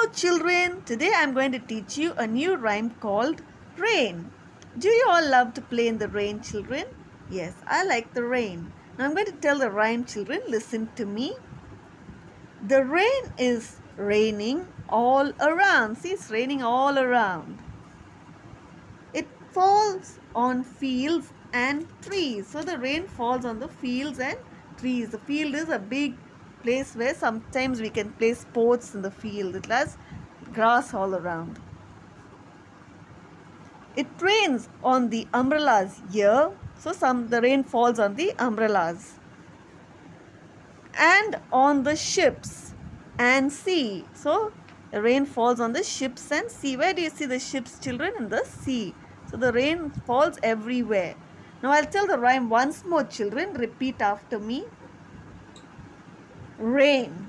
Hello children, today I am going to teach you a new rhyme called rain. Do you all love to play in the rain, children? Yes, I like the rain. Now I am going to tell the rhyme, children. Listen to me. The rain is raining all around. See, it's raining all around. It falls on fields and trees. So the rain falls on the fields and trees. The field is a big place where sometimes we can play sports in the field. It has grass all around. It rains on the umbrellas here. So the rain falls on the umbrellas. And on the ships and sea. So the rain falls on the ships and sea. Where do you see the ships, children? In the sea. So the rain falls everywhere. Now I'll tell the rhyme once more, children. Repeat after me. Rain.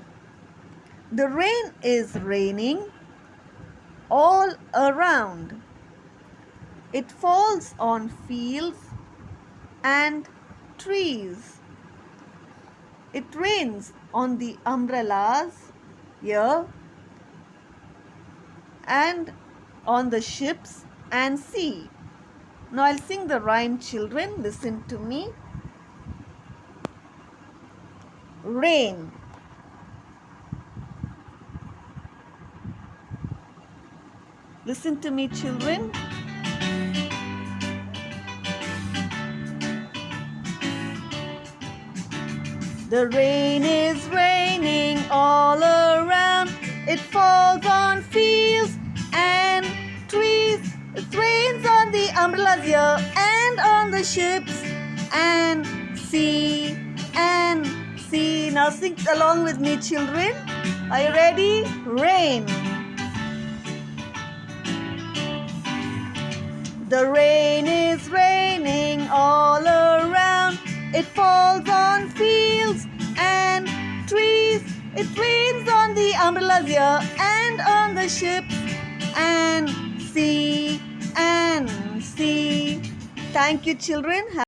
The rain is raining all around. It falls on fields and trees. It rains on the umbrellas here and on the ships and sea. Now I'll sing the rhyme, children. Listen to me. Rain. Listen to me, children. The rain is raining all around. It falls on fields and trees. It rains on the umbrellas here and on the ships and sea and sea. Now sing along with me, children. Are you ready? Rain. The rain is raining all around. It falls on fields and trees. It rains on the umbrellas here and on the ships and sea and sea. Thank you, children.